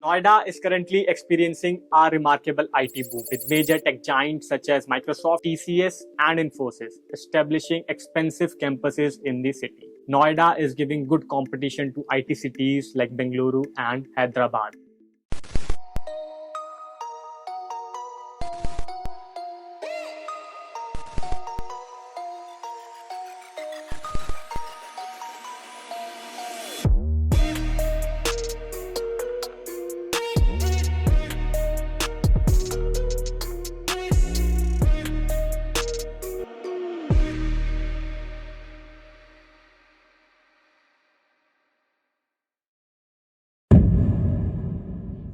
Noida is currently experiencing a remarkable IT boom with major tech giants such as Microsoft, TCS, and Infosys establishing expensive campuses in the city. Noida is giving good competition to IT cities like Bengaluru and Hyderabad.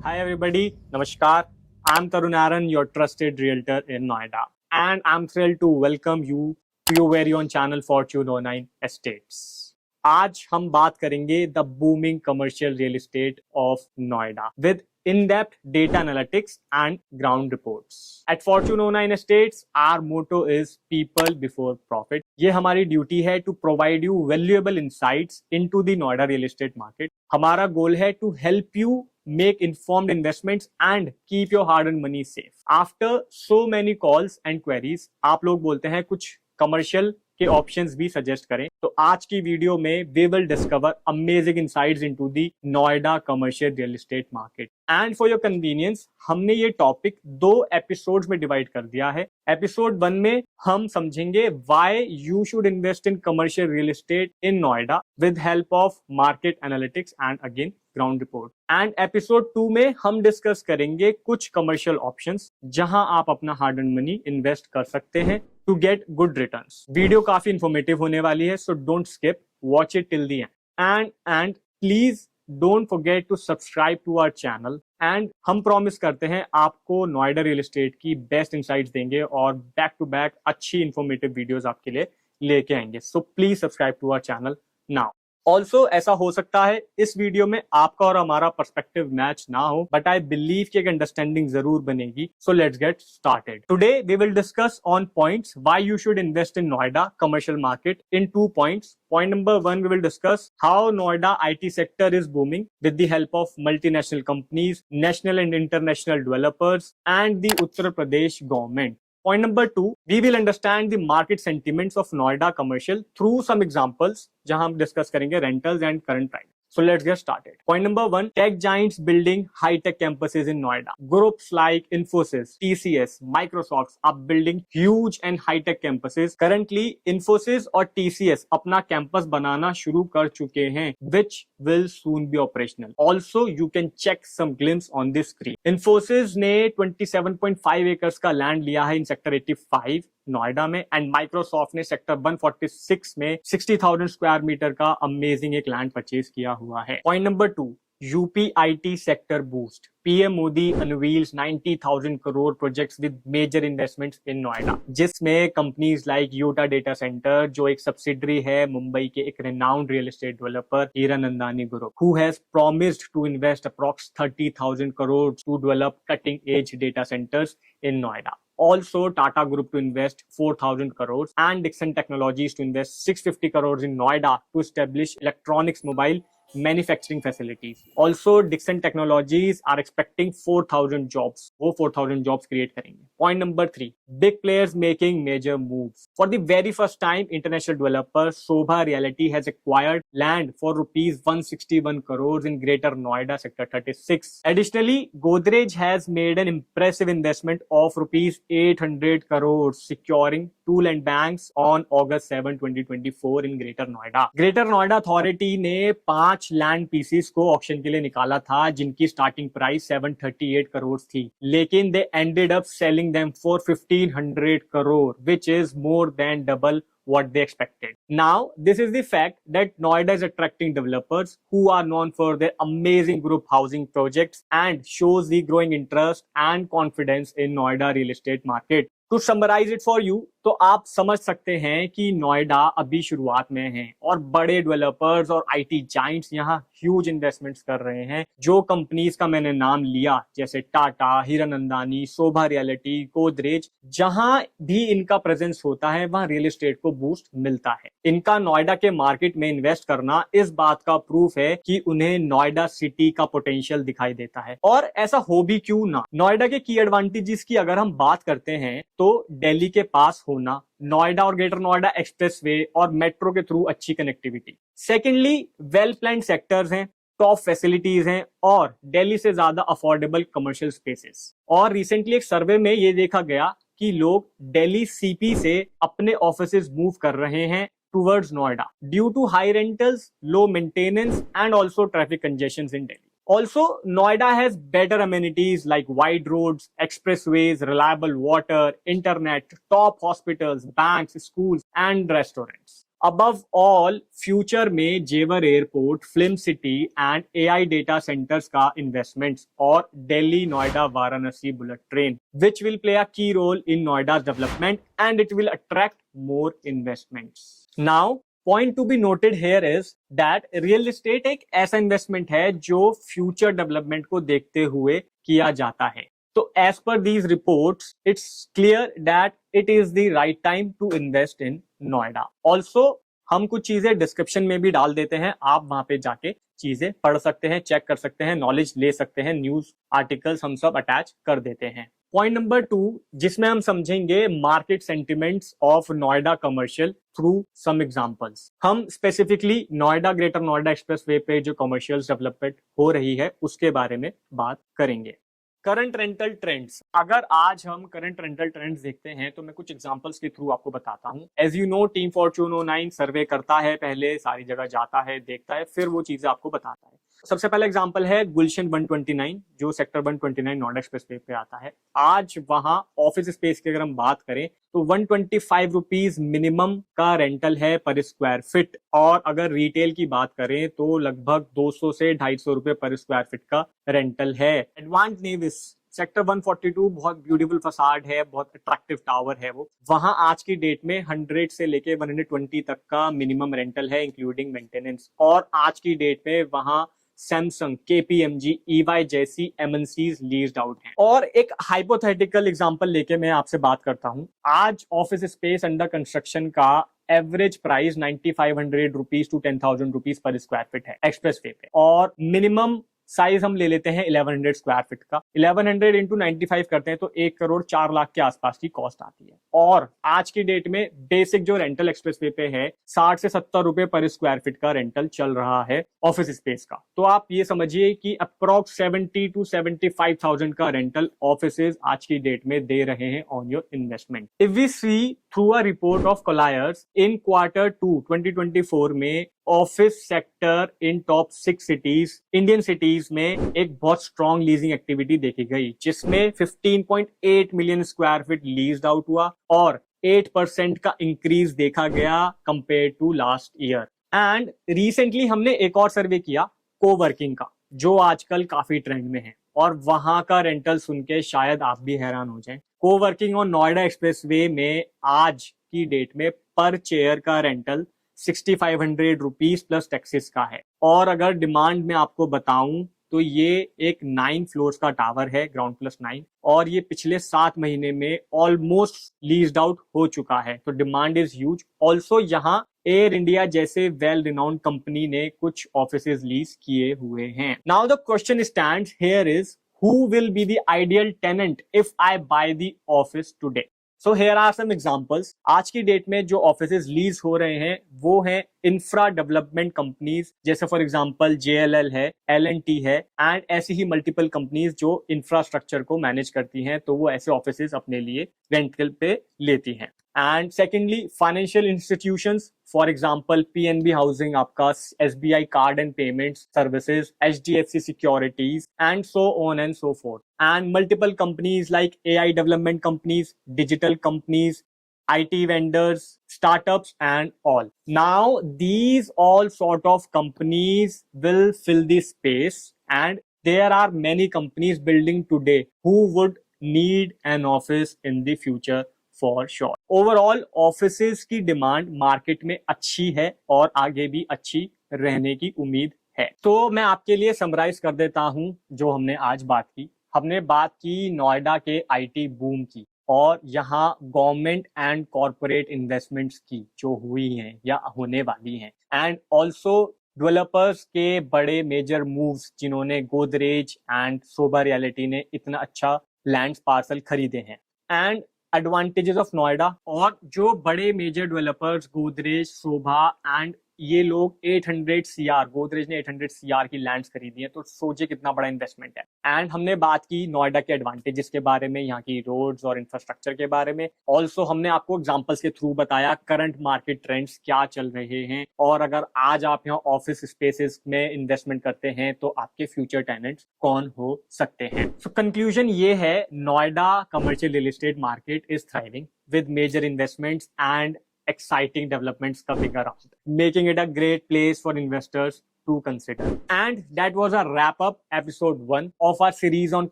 Hi everybody, Namaskar. I'm Tarun Aaron, your trusted realtor in Noida, and I'm thrilled to welcome you to your very own channel Fortune 09 Estates. आज हम बात करेंगे the booming commercial real estate of Noida with in-depth data analytics and ground reports. At Fortune 09 Estates, our motto is people before profit. ये हमारी duty है to provide you valuable insights into the Noida real estate market. हमारा गोल है to help you make informed investments and keep your hard-earned money safe. After so many calls and queries, आप लोग बोलते हैं कुछ कमर्शियल के options भी suggest करें, तो आज की वीडियो में we will discover amazing insights into the Noida commercial real estate market. And for your convenience हमने ये टॉपिक 2 एपिसोड्स में डिवाइड कर दिया है. एपिसोड 1 में हम समझेंगे why you should invest in commercial real estate in Noida with help of market analytics and again ground report. And episode 2 में हम डिस्कस करेंगे कुछ कमर्शियल ऑप्शंस जहां आप अपना हार्ड अर्न मनी इन्वेस्ट कर सकते हैं to get good returns. Video काफी इंफॉर्मेटिव होने वाली है, so don't skip, watch it till the end. And please don't forget to subscribe to our channel. And हम प्रॉमिस करते हैं आपको नोएडा रियल एस्टेट की बेस्ट इनसाइट्स देंगे और बैक टू बैक अच्छी इंफॉर्मेटिव वीडियोस आपके लिए लेके आएंगे. So please subscribe to our channel now. Also ऐसा हो सकता है इस वीडियो में आपका और हमारा पर्सपेक्टिव मैच ना हो, बट आई बिलीव कि एक अंडरस्टैंडिंग जरूर बनेगी. So let's get started. Today we will discuss on points why you should invest in Noida commercial market in 2 points. Point number 1, we will discuss how Noida IT sector is booming with the help of multinational companies, national and international developers, and the Uttar Pradesh government. Point number 2, we will understand the market sentiments of Noida commercial through some examples जहां हम discuss करेंगे rentals and current price. So let's get started. Point number 1, tech giants building high-tech campuses in Noida. Groups like Infosys, TCS, Microsoft are building huge and high-tech campuses. Currently, Infosys और TCS अपना campus बनाना शुरू कर चुके हैं, which will soon be operational. Also, you can check some glimpse on this screen. Infosys ने 27.5 acres का land लिया है in Sector 85 नोएडा में, एंड माइक्रोसॉफ्ट ने सेक्टर 146 में 60,000 स्क्वायर मीटर का अमेजिंग एक लैंड परचेज किया हुआ है. Point number 2, UP IT sector boost. PM Modi unveils 90,000 crore projects with major investments in Noida, जिसमें companies like Yotta data centre जो एक सब्सिडरी है मुंबई के एक renowned real estate developer Hiranandani group, who has promised to invest approx 30,000 crore to develop cutting edge data centres in Noida. Also, Tata Group to invest 4,000 crores and Dixon Technologies to invest 650 crores in Noida to establish electronics mobile manufacturing facilities. Also, Dixon Technologies are expecting 4,000 jobs. वो 4,000 jobs create करेंगे. Point number 3, big players making major moves. For the very first time, international developer Sobha Realty has acquired land for rupees 161 crores in Greater Noida Sector 36. Additionally, Godrej has made an impressive investment of rupees 800 crores, securing 2 land banks on August 7, 2024 in Greater Noida. Greater Noida Authority ने 5 land pieces को auction के लिए निकाला था जिनकी starting price 738 crore थी, लेकिन they ended up selling them for 1500 crore, which is more than double what they expected. Now, this is the fact that Noida is attracting developers who are known for their amazing group housing projects and shows the growing interest and confidence in Noida real estate market. To summarize it for you, तो आप समझ सकते हैं कि नोएडा अभी शुरुआत में है और बड़े डेवलपर्स और आईटी जाइंट्स यहाँ ह्यूज इन्वेस्टमेंट्स कर रहे हैं। जो कंपनीज का मैंने नाम लिया जैसे टाटा, हीरानंदानी, शोभा रियलिटी, गोदरेज, जहां भी इनका प्रेजेंस होता है वहां रियल एस्टेट को बूस्ट मिलता है। इनका नोएडा के मार्केट में इन्वेस्ट करना इस बात का प्रूफ है कि उन्हें नोएडा सिटी का पोटेंशियल दिखाई देता है। और ऐसा हो भी क्यों ना। नोएडा के की एडवांटेजेस की अगर हम बात करते हैं तो दिल्ली के पास होना, नोएडा और ग्रेटर नोएडा एक्सप्रेसवे और मेट्रो के थ्रू अच्छी connectivity. Secondly, well planned sectors हैं, टॉप फैसिलिटीज हैं और दिल्ली से ज्यादा अफोर्डेबल कमर्शियल स्पेसेस। और रिसेंटली एक सर्वे में ये देखा गया कि लोग दिल्ली सीपी से अपने ऑफिसेज मूव कर रहे हैं towards Noida due to high rentals, low maintenance, and also traffic congestions in Delhi. Also, Noida has better amenities like wide roads, expressways, reliable water, internet, top hospitals, banks, schools, and restaurants. Above all, future में Jewar airport, film city and AI data centres का investments और Delhi Noida Varanasi bullet train which will play a key role in Noida's development and it will attract more investments. Now point to be noted here is that real estate एक ऐसा investment है जो future development को देखते हुए किया जाता है। तो as per these reports it's clear that it is the right time to invest in Noida. Also हम कुछ चीजें डिस्क्रिप्शन में भी डाल देते हैं, आप वहां पे जाके चीजें पढ़ सकते हैं, चेक कर सकते हैं, नॉलेज ले सकते हैं, न्यूज आर्टिकल्स हम सब अटैच कर देते हैं। पॉइंट नंबर 2 जिसमें हम समझेंगे market sentiments of Noida commercial through some examples. हम specifically Noida Greater Noida expressway पे जो कमर्शियल डेवलपमेंट हो रही है उसके बारे में बात करेंगे। करंट रेंटल ट्रेंड्स, अगर आज हम करंट रेंटल ट्रेंड्स देखते हैं तो मैं कुछ एग्जांपल्स के थ्रू आपको बताता हूं। As you know, team Fortune 09 survey करता है, पहले सारी जगह जाता है, देखता है, फिर वो चीजें आपको बताता है। सबसे पहला एग्जांपल है गुलशन 129 जो सेक्टर 129 नोएडा एक्सप्रेसवे पे आता है। आज वहां ऑफिस स्पेस की अगर हम बात करें तो 125 रुपीज मिनिमम का रेंटल है पर स्क्वायर फीट, और अगर रिटेल की बात करें तो लगभग 200 से 250 रुपए पर स्क्वायर फीट का रेंटल है। एडवांस नेविस सेक्टर 142 बहुत ब्यूटीफुल फसाड है, बहुत अट्रैक्टिव टावर है वो, वहां आज की डेट में 100 से लेके 120 तक का मिनिमम रेंटल है इंक्लूडिंग मेंटेनेंस। और आज की डेट में वहां सैमसंग, केपीएमजी, ईवाई जैसी एमएनसीज लीज्ड आउट हैं। और एक हाइपोथेटिकल एग्जांपल लेके मैं आपसे बात करता हूं। आज ऑफिस स्पेस अंडर कंस्ट्रक्शन का average price 9500 rupees to 10,000 rupees per square feet है एक्सप्रेसवे पे, और मिनिमम साइज हम ले लेते हैं 1100 स्क्वायर फीट का। 1100 इंटू 95 करते हैं तो 1 करोड़ 4 लाख के आसपास की कॉस्ट आती है। और आज की डेट में बेसिक जो रेंटल एक्सप्रेसवे पे है 60 से 70 रुपए पर स्क्वायर फीट का रेंटल चल रहा है ऑफिस स्पेस का। तो आप ये समझिए कि अप्रोक्स 70 टू 75,000 का रेंटल ऑफिसेज आज की डेट में दे रहे हैं on your investment. If we see through a report of Colliers in Q2 2024 में office sector in top 6 cities, Indian cities में एक बहुत स्ट्रॉन्ग लीजिंग एक्टिविटी देखी गई जिसमें 15.8 million square feet leased out हुआ और 8% का इंक्रीज देखा गया compare to last year. And recently हमने एक और सर्वे किया कोवर्किंग का जो आजकल काफी ट्रेंड में है, और वहां का रेंटल सुन के शायद आप भी हैरान हो जाएं। कोवर्किंग और नोएडा एक्सप्रेसवे में आज की डेट में पर चेयर का रेंटल 6500 रुपीज प्लस टैक्सेस का है। और अगर डिमांड में आपको बताऊं तो ये एक 9 फ्लोर्स का टावर है, ग्राउंड प्लस 9, और ये पिछले 7 महीने में ऑलमोस्ट लीज्ड आउट हो चुका है। तो डिमांड इज ह्यूज। ऑल्सो यहाँ एयर इंडिया जैसे वेल रिनाउंड कंपनी ने कुछ ऑफिसेज लीज किए हुए हैं। Now the question stands here is who will be the ideal tenant if I buy the office today? So here are some examples. आज की date में जो ऑफिसेज लीज हो रहे हैं वो हैं इंफ्रा डेवलपमेंट कंपनीज, जैसे फॉर एग्जांपल JLL है, L&T है, एंड ऐसी ही मल्टीपल कंपनीज जो इंफ्रास्ट्रक्चर को मैनेज करती हैं, तो वो ऐसे ऑफिसेज अपने लिए रेंटल पे लेती हैं। And secondly financial institutions, for example PNB housing, आपका SBI card and payment services, HDFC securities and so on and so fourth, and multiple companies like AI development companies, digital companies, IT vendors, startups and all. Now these all sort of companies will fill the space, and there are many companies building today who would need an office in the future for sure. Overall offices की demand market में अच्छी है और आगे भी अच्छी रहने की उम्मीद है। तो मैं आपके लिए समराइज कर देता हूं जो हमने आज बात की। हमने बात की नोएडा के आईटी बूम की और यहाँ गवर्नमेंट एंड कॉरपोरेट इन्वेस्टमेंट्स की जो हुई हैं या होने वाली हैं, एंड ऑल्सो डेवलपर्स के बड़े मेजर मूव्स जिन्होंने गोदरेज एंड सोभा रियलिटी ने इतना अच्छा लैंड पार्सल खरीदे हैं, एंड एडवांटेजेस ऑफ नोएडा। और जो बड़े major developers Godrej, Sobha and ये लोग 800 सीआर, गोदरेज ने 800 सीआर की लैंड्स खरीदी है, तो सोचिए कितना बड़ा इन्वेस्टमेंट है। एंड हमने बात की नोएडा के एडवांटेजेस के बारे में, यहाँ की रोड्स और इंफ्रास्ट्रक्चर के बारे में। ऑल्सो हमने आपको एग्जांपल्स के थ्रू बताया करंट मार्केट ट्रेंड्स क्या चल रहे हैं, और अगर आज आप यहाँ ऑफिस स्पेसेस में इन्वेस्टमेंट करते हैं तो आपके फ्यूचर टेनेंट्स कौन हो सकते हैं। सो कंक्लूजन ये है, Noida commercial real estate market is thriving with major investments and exciting developments coming around, making it a great place for investors to consider. And that was a wrap up episode 1 of our series on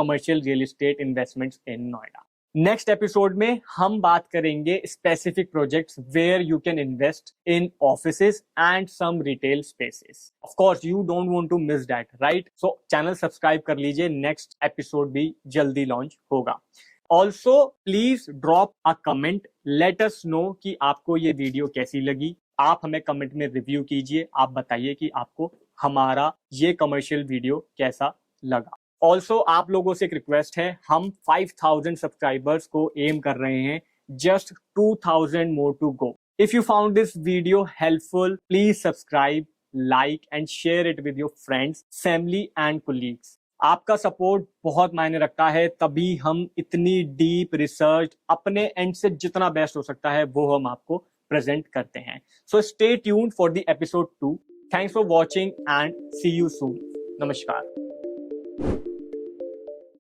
commercial real estate investments in Noida. Next episode में हम बात करेंगे specific projects where you can invest in offices and some retail spaces. Of course you don't want to miss that, right? So channel subscribe कर लीजिए, next episode भी जल्दी launch होगा। Also please drop a comment, let us know कि आपको ये video कैसी लगी। आप हमें कमेंट में रिव्यू कीजिए, आप बताइए कि आपको हमारा ये कमर्शियल वीडियो कैसा लगा। ऑल्सो आप लोगों से एक रिक्वेस्ट है, हम 5000 सब्सक्राइबर्स को एम कर रहे हैं, just 2000 more to go. If you found this video helpful, please subscribe, like and share it with your friends, family and colleagues. आपका सपोर्ट बहुत मायने रखता है, तभी हम इतनी डीप रिसर्च अपने एंड से जितना बेस्ट हो सकता है वो हम आपको प्रेजेंट करते हैं। So stay tuned for the episode 2। Thanks for watching and see you soon. नमस्कार।